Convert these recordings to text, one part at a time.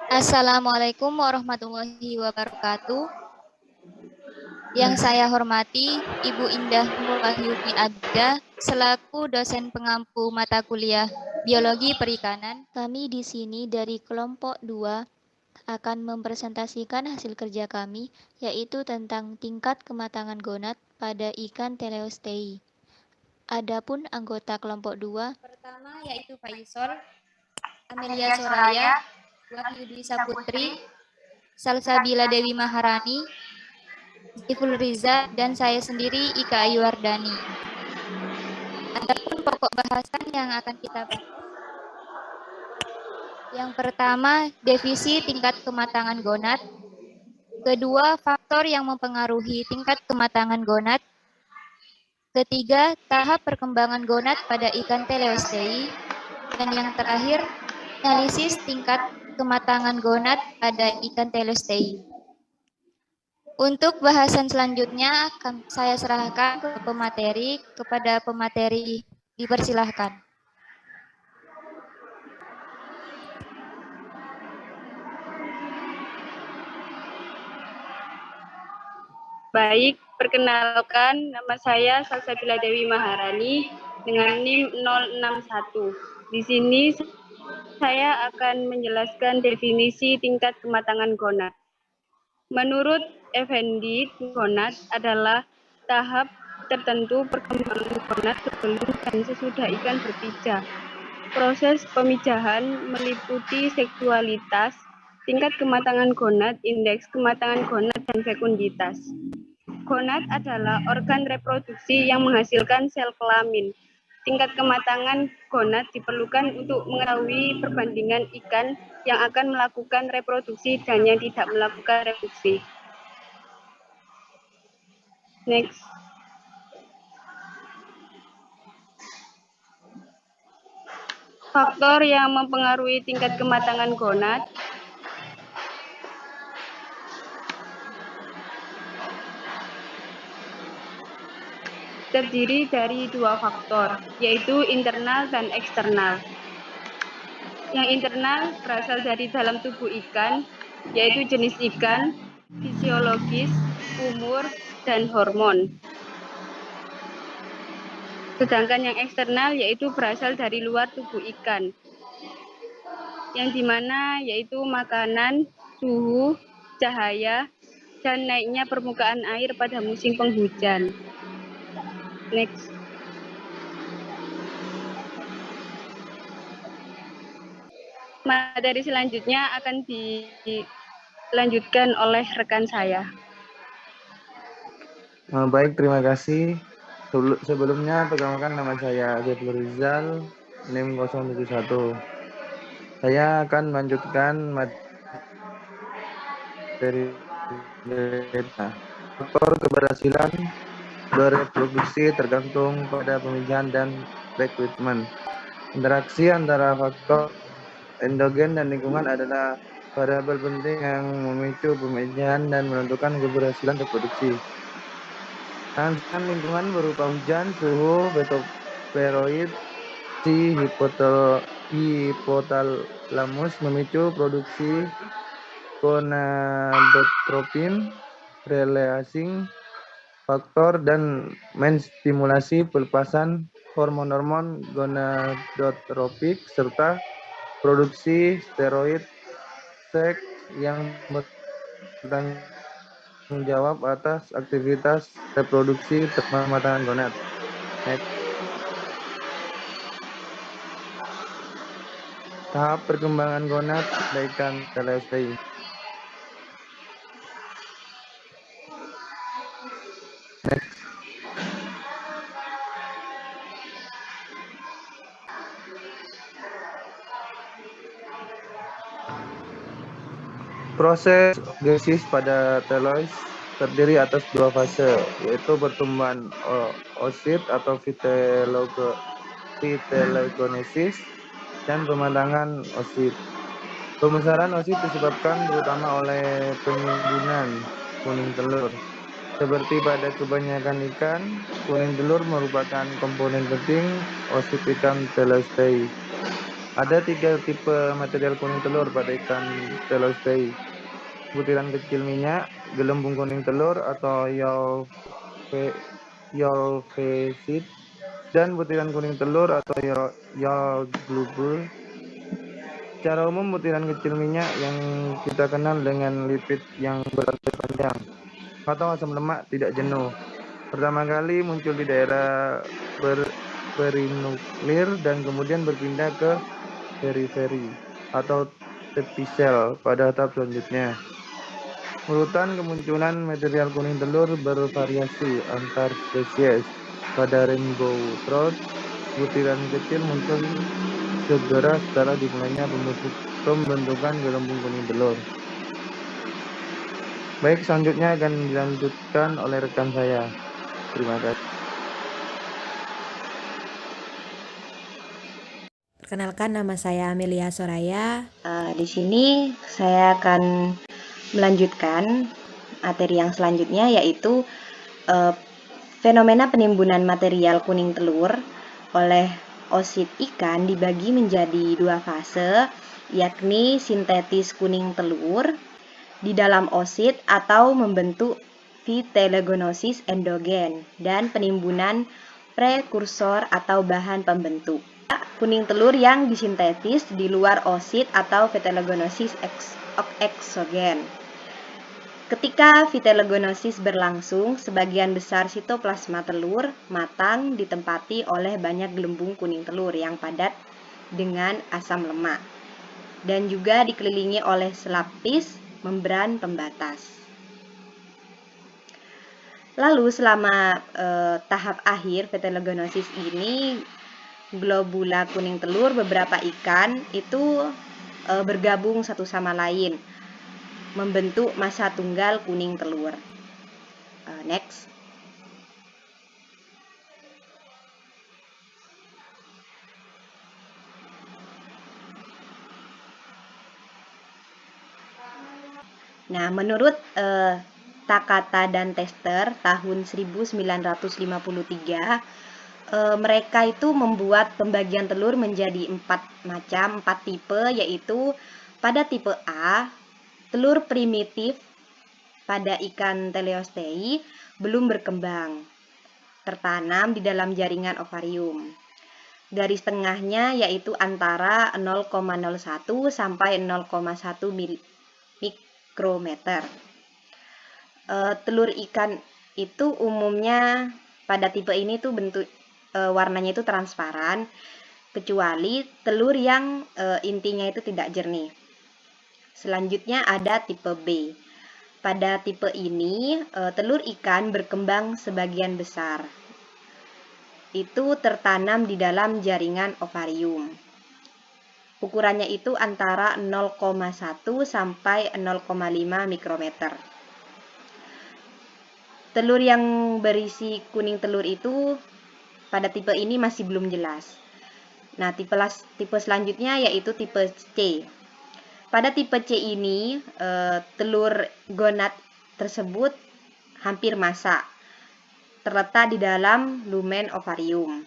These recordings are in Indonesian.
Assalamualaikum warahmatullahi wabarakatuh. Yang saya hormati Ibu Indah Wahyuni Agda selaku dosen pengampu mata kuliah Biologi Perikanan. Kami di sini dari kelompok 2 akan mempresentasikan hasil kerja kami, yaitu tentang tingkat kematangan gonad pada ikan teleostei. Adapun anggota kelompok 2 pertama yaitu Pak Yusol, Amelia Soraya, Wahyudi Saputri, Salsabila Dewi Maharani, Iful Riza, dan saya sendiri Ika Ayu Wardani. Adapun pokok bahasan yang akan kita bahas. Yang pertama, definisi tingkat kematangan gonad. Kedua, faktor yang mempengaruhi tingkat kematangan gonad. Ketiga, tahap perkembangan gonad pada ikan teleostei. Dan yang terakhir, analisis tingkat kematangan gonad pada ikan teleostei. Untuk bahasan selanjutnya akan saya serahkan kepada pemateri dipersilahkan. Baik, perkenalkan nama saya Salsabila Dewi Maharani dengan NIM 061. Di sini saya akan menjelaskan definisi tingkat kematangan gonad. Menurut Effendi, gonad adalah tahap tertentu perkembangan gonad sebelum dan sesudah ikan berpijah. Proses pemijahan meliputi seksualitas, tingkat kematangan gonad, indeks kematangan gonad, dan fekunditas. Gonad adalah organ reproduksi yang menghasilkan sel kelamin. Tingkat kematangan gonad diperlukan untuk mengetahui perbandingan ikan yang akan melakukan reproduksi dan yang tidak melakukan reproduksi. Next. Faktor yang mempengaruhi tingkat kematangan gonad terdiri dari dua faktor, yaitu internal dan eksternal. Yang internal berasal dari dalam tubuh ikan, yaitu jenis ikan, fisiologis, umur, dan hormon. Sedangkan yang eksternal yaitu berasal dari luar tubuh ikan, yang dimana yaitu makanan, suhu, cahaya, dan naiknya permukaan air pada musim penghujan. Next. Materi selanjutnya akan dilanjutkan oleh rekan saya. Baik, terima kasih. Sebelumnya, perkenalkan nama saya Iful Rizal, NIM 071. Saya akan melanjutkan materi faktor keberhasilan bereproduksi tergantung pada pemijahan dan rekrutmen. Interaksi antara faktor endogen dan lingkungan adalah variabel penting yang memicu pemijahan dan menentukan keberhasilan reproduksi. Rangsangan lingkungan berupa hujan, suhu, betoperoid, si hipotalamus memicu produksi gonadotropin, releasing faktor, dan menstimulasi pelepasan hormon-hormon gonadotropik serta produksi steroid seks yang bertanggung jawab atas aktivitas reproduksi kematangan gonad. Next. Tahap perkembangan gonad pada ikan teleostei. Next. Proses genesis pada telois terdiri atas dua fase, yaitu pertumbuhan oosit atau vitelogenesis dan pematangan oosit. Pembesaran oosit disebabkan terutama oleh penimbunan kuning telur. Seperti pada kebanyakan ikan, kuning telur merupakan komponen penting oosit ikan teleostei. Ada 3 tipe material kuning telur pada ikan telostei. Butiran kecil minyak, gelembung kuning telur atau Yolvesid, dan butiran kuning telur atau Yolglubur. Secara umum butiran kecil minyak yang kita kenal dengan lipid yang berantai panjang atau asam lemak tidak jenuh. Pertama kali muncul di daerah perinuklir dan kemudian berpindah ke periferi atau tepi sel pada tahap selanjutnya. Urutan kemunculan material kuning telur bervariasi antar spesies. Pada rainbow trout, butiran kecil muncul segera setelah dimulainya pembentukan gelembung kuning telur. Baik, selanjutnya akan dilanjutkan oleh rekan saya. Terima kasih. Perkenalkan, nama saya Amelia Soraya. Di sini saya akan melanjutkan materi yang selanjutnya, yaitu fenomena penimbunan material kuning telur oleh oosit ikan dibagi menjadi 2 fase, yakni sintetis kuning telur di dalam oosit atau membentuk vitellogonosis endogen, dan penimbunan prekursor atau bahan pembentuk. Kuning telur yang disintetis di luar oosit atau vitellogonosis eksogen. Ketika vitellogonosis berlangsung, sebagian besar sitoplasma telur matang ditempati oleh banyak gelembung kuning telur yang padat dengan asam lemak dan juga dikelilingi oleh selapis membran pembatas. Lalu selama tahap akhir vitellogonosis ini, globula kuning telur beberapa ikan itu bergabung satu sama lain, membentuk massa tunggal kuning telur. Next. Nah, menurut Takata dan Tester tahun 1953, mereka itu membuat pembagian telur menjadi 4 tipe, yaitu pada tipe A, telur primitif pada ikan teleostei belum berkembang, tertanam di dalam jaringan ovarium. Garis tengahnya yaitu antara 0,01 sampai 0,1 mikrometer. Telur ikan itu umumnya pada tipe ini tuh bentuk warnanya itu transparan, kecuali telur yang intinya itu tidak jernih. Selanjutnya ada tipe B. Pada tipe ini telur ikan berkembang sebagian besar. Itu tertanam di dalam jaringan ovarium. Ukurannya itu antara 0,1 sampai 0,5 mikrometer. Telur yang berisi kuning telur itu pada tipe ini masih belum jelas. Nah, tipe selanjutnya yaitu tipe C. Pada tipe C ini, telur gonad tersebut hampir masak, terletak di dalam lumen ovarium.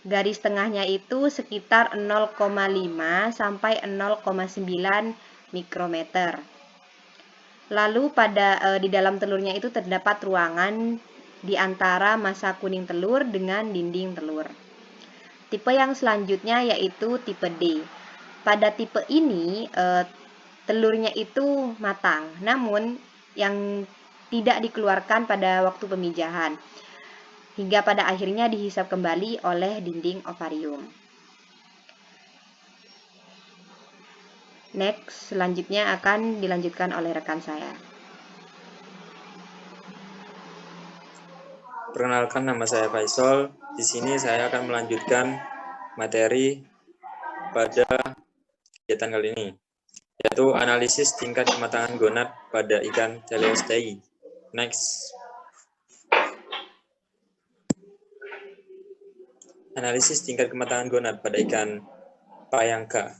Garis tengahnya itu sekitar 0,5 sampai 0,9 mikrometer. Lalu di dalam telurnya itu terdapat ruangan di antara massa kuning telur dengan dinding telur. Tipe yang selanjutnya yaitu tipe D. Pada tipe ini telurnya itu matang, namun yang tidak dikeluarkan pada waktu pemijahan, hingga pada akhirnya dihisap kembali oleh dinding ovarium. Next, selanjutnya akan dilanjutkan oleh rekan saya. Perkenalkan, nama saya Faisal. Di sini saya akan melanjutkan materi pada kegiatan kali ini, yaitu analisis tingkat kematangan gonad pada ikan teleostei. Next. Analisis tingkat kematangan gonad pada ikan payangka,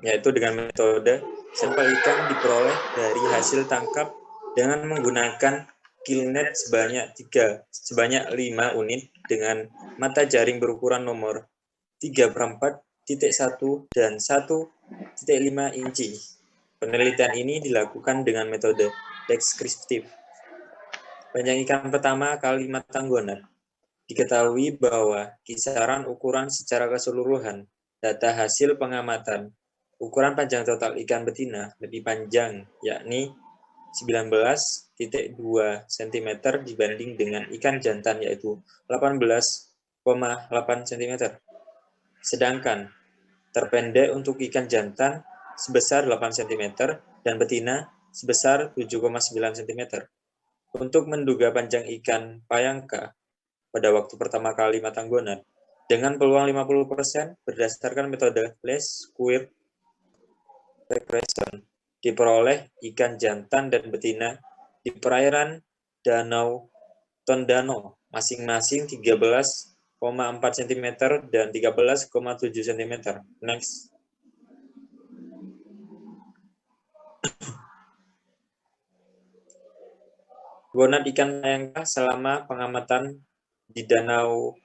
yaitu dengan metode sampel ikan diperoleh dari hasil tangkap dengan menggunakan killnet sebanyak 5 unit dengan mata jaring berukuran nomor 3/4 dan 1,5 inci. Penelitian ini dilakukan dengan metode deskriptif. Panjang ikan pertama kali matang gonad. Diketahui bahwa kisaran ukuran secara keseluruhan data hasil pengamatan ukuran panjang total ikan betina lebih panjang, yakni 19,2 cm dibanding dengan ikan jantan, yaitu 18,8 cm. Sedangkan terpendek untuk ikan jantan sebesar 8 cm dan betina sebesar 7,9 cm. Untuk menduga panjang ikan payangka pada waktu pertama kali matang gonad dengan peluang 50% berdasarkan metode least square regression, diperoleh ikan jantan dan betina di perairan Danau Tondano masing-masing 13,4 cm dan 13,7 cm. Next. Gonad ikan payangka selama pengamatan di Danau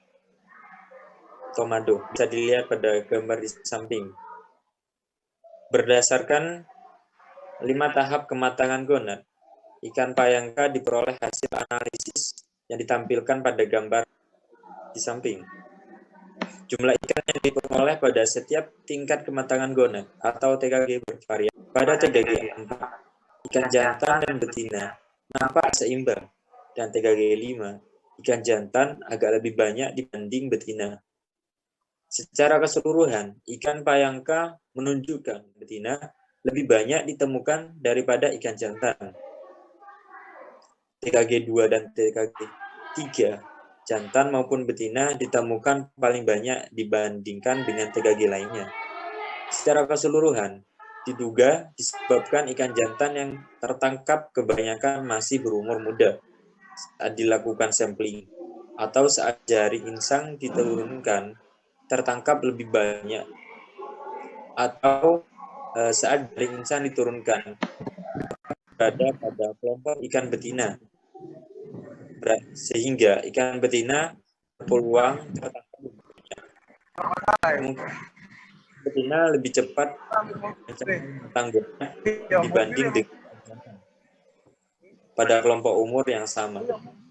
Tomado bisa dilihat pada gambar di samping. Berdasarkan 5 tahap kematangan gonad, ikan payangka diperoleh hasil analisis yang ditampilkan pada gambar di samping. Jumlah ikan yang diperoleh pada setiap tingkat kematangan gonad atau TKG bervariasi. Pada TKG 4, ikan jantan dan betina nampak seimbang, dan TKG 5, ikan jantan agak lebih banyak dibanding betina. Secara keseluruhan, ikan payangka menunjukkan betina lebih banyak ditemukan daripada ikan jantan. TKG 2 dan TKG 3, jantan maupun betina ditemukan paling banyak dibandingkan dengan TKG lainnya. Secara keseluruhan, diduga disebabkan ikan jantan yang tertangkap kebanyakan masih berumur muda saat dilakukan sampling, atau saat jari insang diturunkan tertangkap lebih banyak, atau saat jari insang diturunkan berada pada kelompok ikan betina, sehingga ikan betina berpeluang tertangkap lebih banyak. Betina lebih cepat matang gonad dibanding dengan pada kelompok umur yang sama.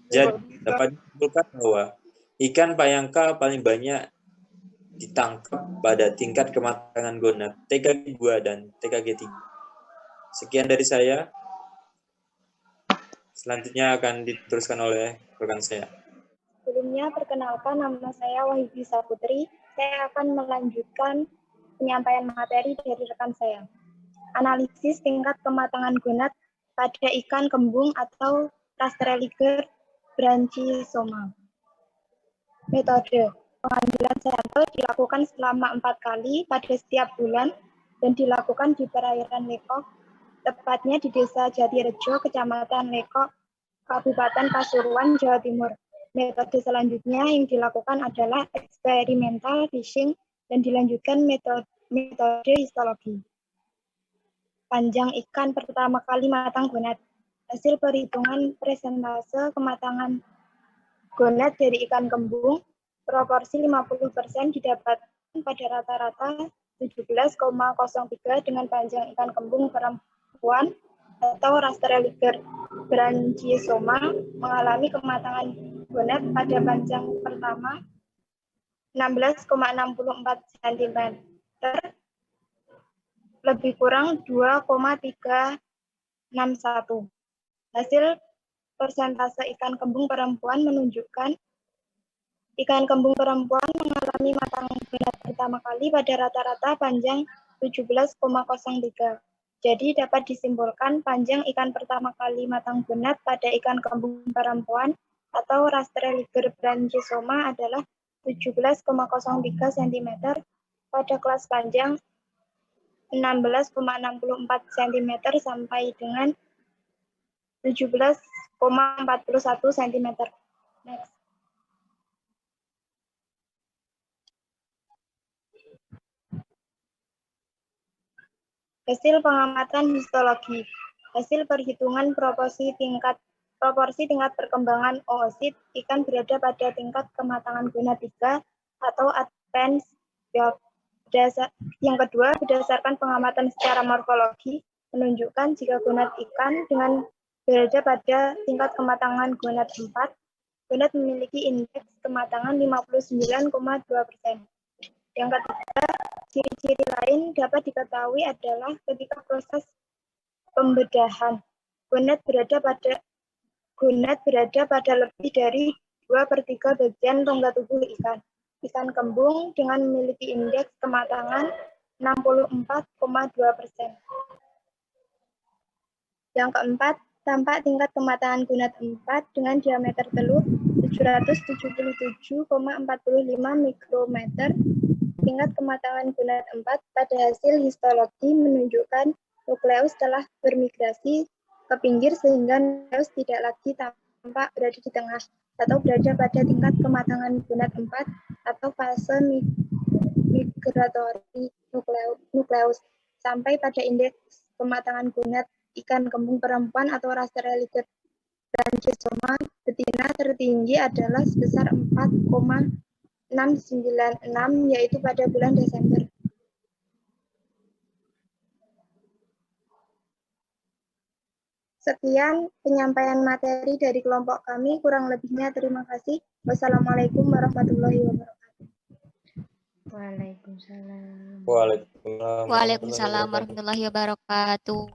Jadi dapat disimpulkan bahwa ikan payangka paling banyak ditangkap pada tingkat kematangan gonad TKG 2 dan TKG 3. Sekian dari saya. Selanjutnya akan diteruskan oleh rekan saya. Sebelumnya, perkenalkan, nama saya Wahyudi Saputri. Saya akan melanjutkan penyampaian materi dari rekan saya. Analisis tingkat kematangan gonad pada ikan kembung atau Rastrelliger branchiosoma. Metode pengambilan sampel dilakukan selama 4 kali pada setiap bulan dan dilakukan di perairan Lekok, tepatnya di Desa Jatirejo, Kecamatan Lekok, Kabupaten Pasuruan, Jawa Timur. Metode selanjutnya yang dilakukan adalah eksperimental fishing dan dilanjutkan metode histologi. Panjang ikan pertama kali matang gonad. Hasil perhitungan persentase kematangan gonad dari ikan kembung, proporsi 50% didapatkan pada rata-rata 17,03 dengan panjang ikan kembung perempuan atau Rastrelliger branchiosoma mengalami kematangan gonad pada panjang pertama 16,64 cm, lebih kurang 2,361. Hasil persentase ikan kembung perempuan menunjukkan ikan kembung perempuan mengalami matang gonad pertama kali pada rata-rata panjang 17,03. Jadi dapat disimpulkan panjang ikan pertama kali matang gonad pada ikan kembung perempuan atau Rastrelliger branchiosoma adalah 17,03 cm pada kelas panjang 16,64 cm sampai dengan 17,41 cm. Next. Hasil pengamatan histologi. Hasil perhitungan proporsi tingkat perkembangan oosit ikan berada pada tingkat kematangan gonad 3 atau advanced Yang kedua, berdasarkan pengamatan secara morfologi, menunjukkan jika gonad ikan dengan berada pada tingkat kematangan gonad 4, gonad memiliki indeks kematangan 59,2%. Yang ketiga, ciri-ciri lain dapat diketahui adalah ketika proses pembedahan, gonad berada pada lebih dari 2/3 bagian rongga tubuh ikan. Ikan kembung dengan memiliki indeks kematangan 64,2%. Yang keempat, tampak tingkat kematangan gonad 4 dengan diameter telur 777,45 mikrometer. Tingkat kematangan gonad 4 pada hasil histologi menunjukkan nukleus telah bermigrasi ke pinggir sehingga nukleus tidak lagi tampak berada di tengah atau berada pada tingkat kematangan gonad 4 atau fase migratori nukleus sampai pada indeks kematangan gonad ikan kembung perempuan atau Rastrelliger branchiosoma betina tertinggi adalah sebesar 4,696 yaitu pada bulan Desember. Sekian penyampaian materi dari kelompok kami, kurang lebihnya terima kasih. Wassalamualaikum warahmatullahi wabarakatuh. Waalaikumsalam. Waalaikumsalam Waalaikumsalam warahmatullahi wabarakatuh.